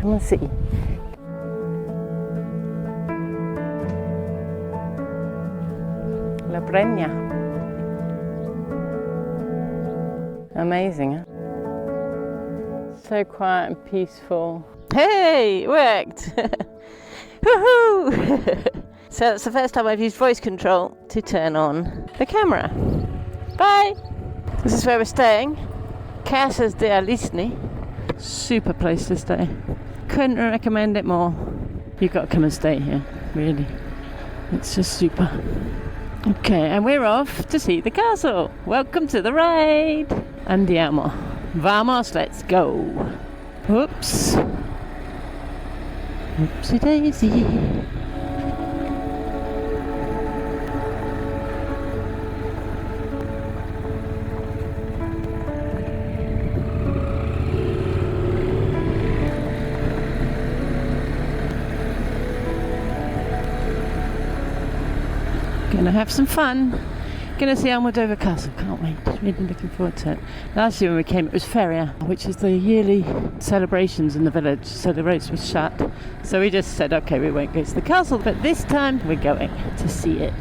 Come and see. La Bregna. Amazing, huh? So quiet and peaceful. Hey, it worked! Woohoo! So that's the first time I've used voice control to turn on the camera. Bye! This is where we're staying. Casas de Alisni. Super place to stay. Couldn't recommend it more. You've got to come and stay here, really. It's just super. Okay, and we're off to see the castle. Welcome to the ride. Andiamo. Vamos, let's go. Whoops. Whoopsie daisy. Gonna have some fun. Gonna see Almodóvar Castle, can't wait. Really looking forward to it. Last year when we came it was Feria, which is the yearly celebrations in the village, so the roads were shut. So we just said, okay, we won't go to the castle, but this time we're going to see it.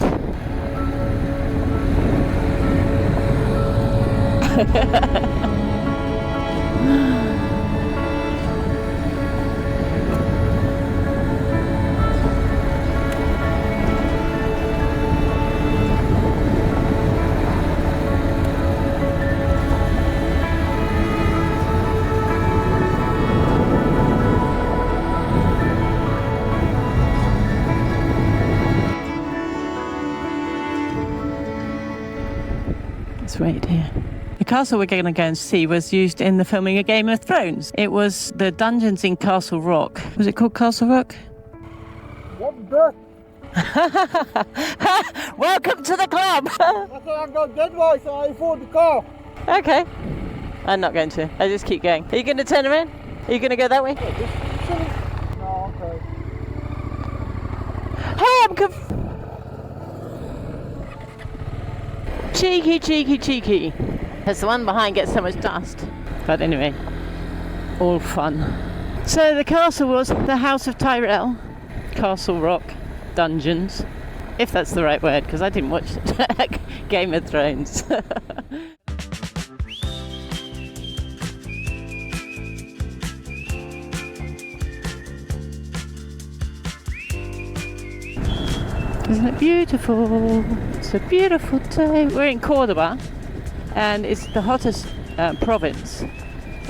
Right here. The castle we're going to go and see was used in the filming of Game of Thrones. It was the dungeons in Castle Rock. Was it called Castle Rock? What the? Welcome to the club! Okay, I'm going dead way, so I afford the car. Okay. I'm not going to. I just keep going. Are you going to turn around? Are you going to go that way? No, okay. Hey, I'm Cheeky. As the one behind gets so much dust. But anyway, all fun. So the castle was the House of Tyrell, Castle Rock, Dungeons, if that's the right word, because I didn't watch Game of Thrones. Isn't it beautiful? It's a beautiful day. We're in Cordoba, and it's the hottest province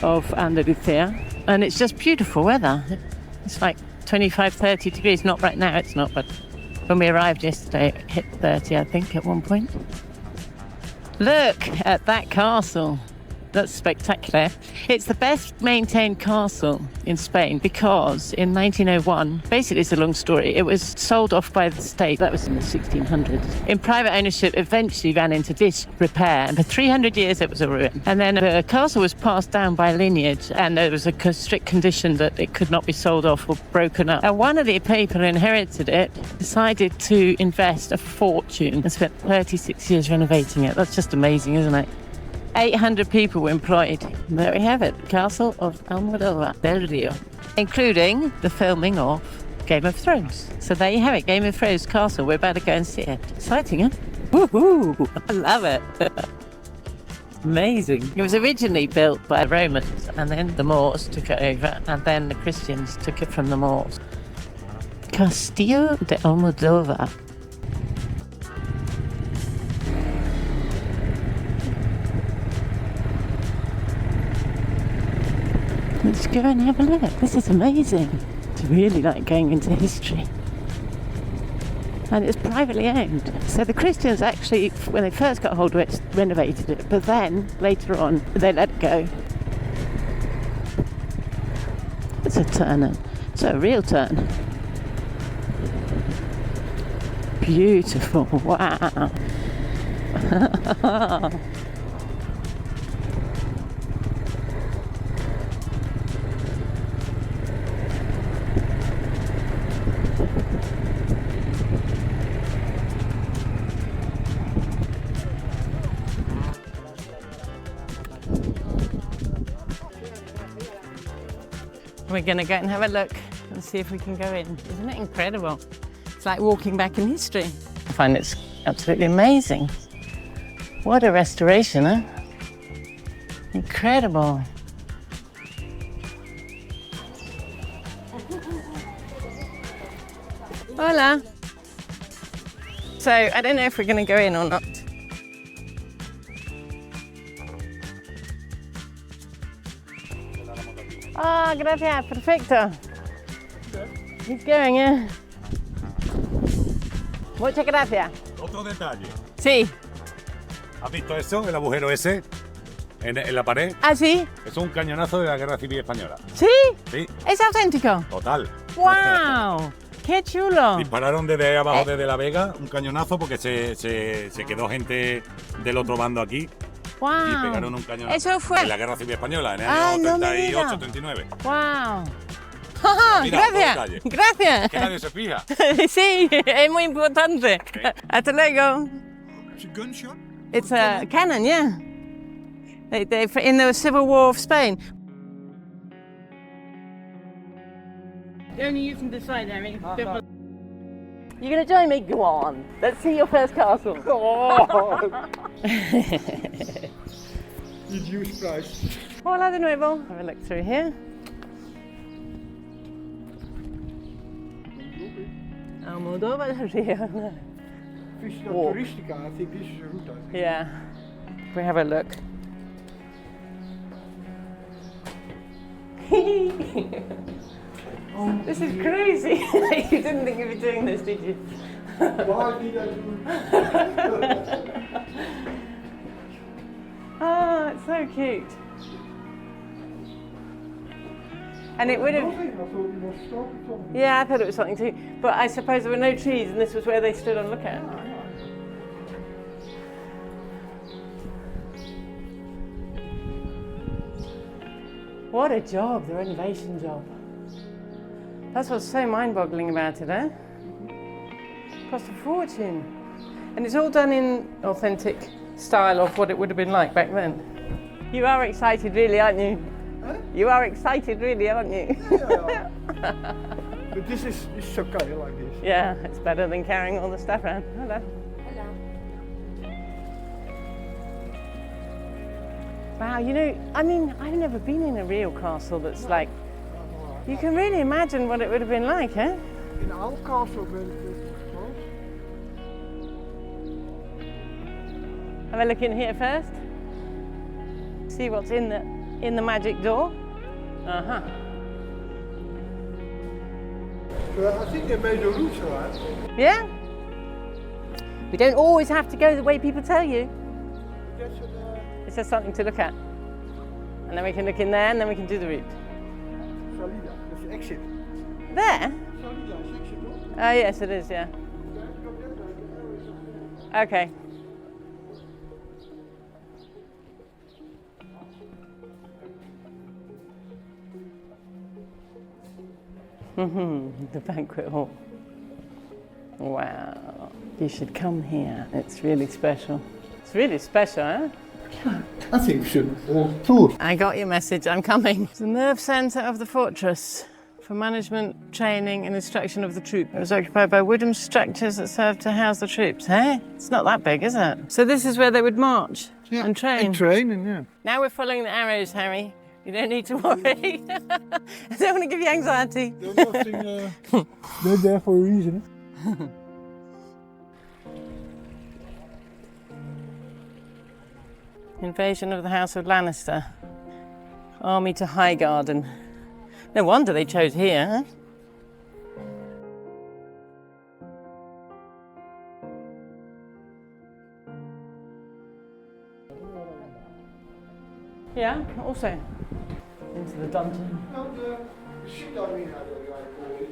of Andalusia, and it's just beautiful weather. It's like 25-30 degrees. Not right now, it's not, but when we arrived yesterday it hit 30, I think, at one point. Look at that castle. That's spectacular. It's the best maintained castle in Spain because in 1901, basically it's a long story, it was sold off by the state. That was in the 1600s. In private ownership, eventually ran into disrepair, and for 300 years it was a ruin. And then the castle was passed down by lineage, and there was a strict condition that it could not be sold off or broken up. And one of the people who inherited it decided to invest a fortune and spent 36 years renovating it. That's just amazing, isn't it? 800 people were employed. There we have it, Castle of Almodóvar del Río, including the filming of Game of Thrones. So there you have it, Game of Thrones Castle. We're about to go and see it. Exciting, huh? Woohoo! I love it. Amazing. It was originally built by the Romans, and then the Moors took it over, and then the Christians took it from the Moors. Castillo de Almodóvar. Let's go and have a look. This is amazing. It's really like going into history. And it's privately owned. So the Christians actually, when they first got hold of it, renovated it. But then, later on, they let it go. It's a turn. It's a real turn. Beautiful. Wow. We're going to go and have a look and see if we can go in. Isn't it incredible? It's like walking back in history. I find it's absolutely amazing. What a restoration, huh? Incredible. Hola. So, I don't know if we're going to go in or not. Ah, gracias, perfecto. He's going, yeah. Muchas gracias. Otro detalle. Sí. ¿Has visto eso? El agujero ese en la pared. ¿Ah, sí? Es un cañonazo de la Guerra Civil Española. ¿Sí? Sí, ¿Es auténtico? total. ¡Wow! ¡Qué chulo! Dispararon desde abajo, desde La Vega, un cañonazo porque se quedó gente del otro bando aquí y ¡Wow! pegaron un cañonazo. Eso fue. En la Guerra Civil Española, en el Ay, año no me digas. 38-39. ¡Wow! ¡Ja, Mira, otro gracias! detalle. ¡Gracias! Que nadie se fija. Sí, es muy importante. Hasta luego. ¿Es un gunshot? It's a cannon, yeah. They in the Civil War of Spain. Only you can decide, Harry. You're going to join me? Go on. Let's see your first castle. Oh, reduced price. Hola de nuevo. Have a look through here. Almodóvar del Río. Vista Walk. Turistica, I think this is a route, I think. Yeah. We have a look. This is crazy. You didn't think you'd be doing this, did you? Why did I do it? Oh, it's so cute. And it would have. Nothing, I thought it was stopped something. Yeah, I thought it was something too. But I suppose there were no trees, and this was where they stood on lookout. What a job, the renovation job. That's what's so mind-boggling about it, eh? Cost a fortune. And it's all done in authentic style of what it would have been like back then. You are excited really, aren't you? Huh? You are excited really, aren't you? Yeah. But this is okay like this. Yeah, it's better than carrying all the stuff around. Hello. Wow, you know, I mean, I've never been in a real castle that's like, you can really imagine what it would have been like, eh? In our castle, but Have a look in here first. See what's in the magic door. Uh-huh. I think they made the routes right. Yeah? We don't always have to go the way people tell you. That's It's just something to look at. And then we can look in there and then we can do the route. Salida, that's the exit. There? Salida is exit, no? Oh yes, it is, yeah. Okay. The banquet hall. Wow. You should come here. It's really special. It's really special, eh? I think we should all tour. I got your message, I'm coming. It's the nerve centre of the fortress for management, training and instruction of the troop. It was occupied by wooden structures that served to house the troops, eh? It's not that big, is it? So this is where they would march and train. And train, and yeah. Now we're following the arrows, Harry. You don't need to worry. I don't want to give you anxiety. They're nothing, they're there for a reason. Invasion of the House of Lannister. Army to Highgarden. No wonder they chose here, huh? Yeah, also into the dungeon. No, the shit arena, I call it.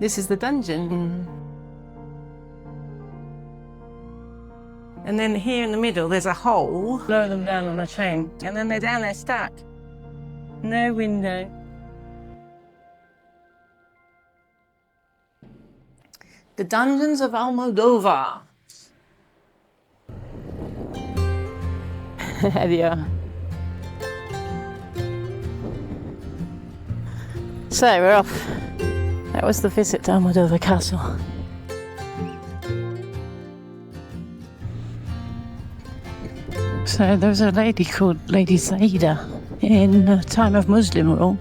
This is the dungeon. And then here in the middle, there's a hole. Lower them down on a chain. And then they're down there stuck. No window. The dungeons of Almodóvar. There they are. So we're off. That was the visit to Almodóvar del Castle. So there was a lady called Lady Zaida in the time of Muslim rule,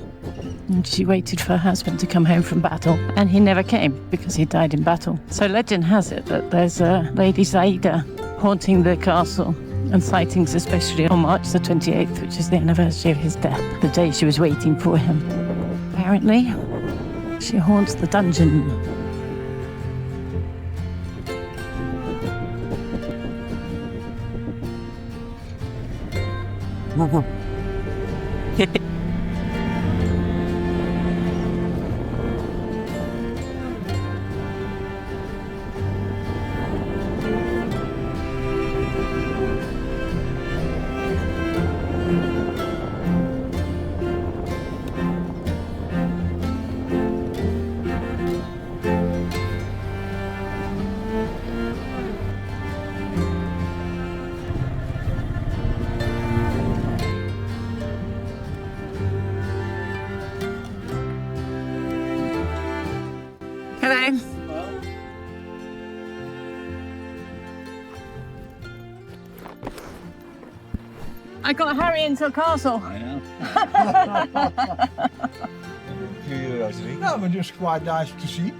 and she waited for her husband to come home from battle, and he never came because he died in battle. So legend has it that there's a Lady Zaida haunting the castle, and sightings especially on March the 28th, which is the anniversary of his death, the day she was waiting for him. Apparently, she haunts the dungeon. Hello. I got to hurry into the castle. I know. No, but just quite nice to see.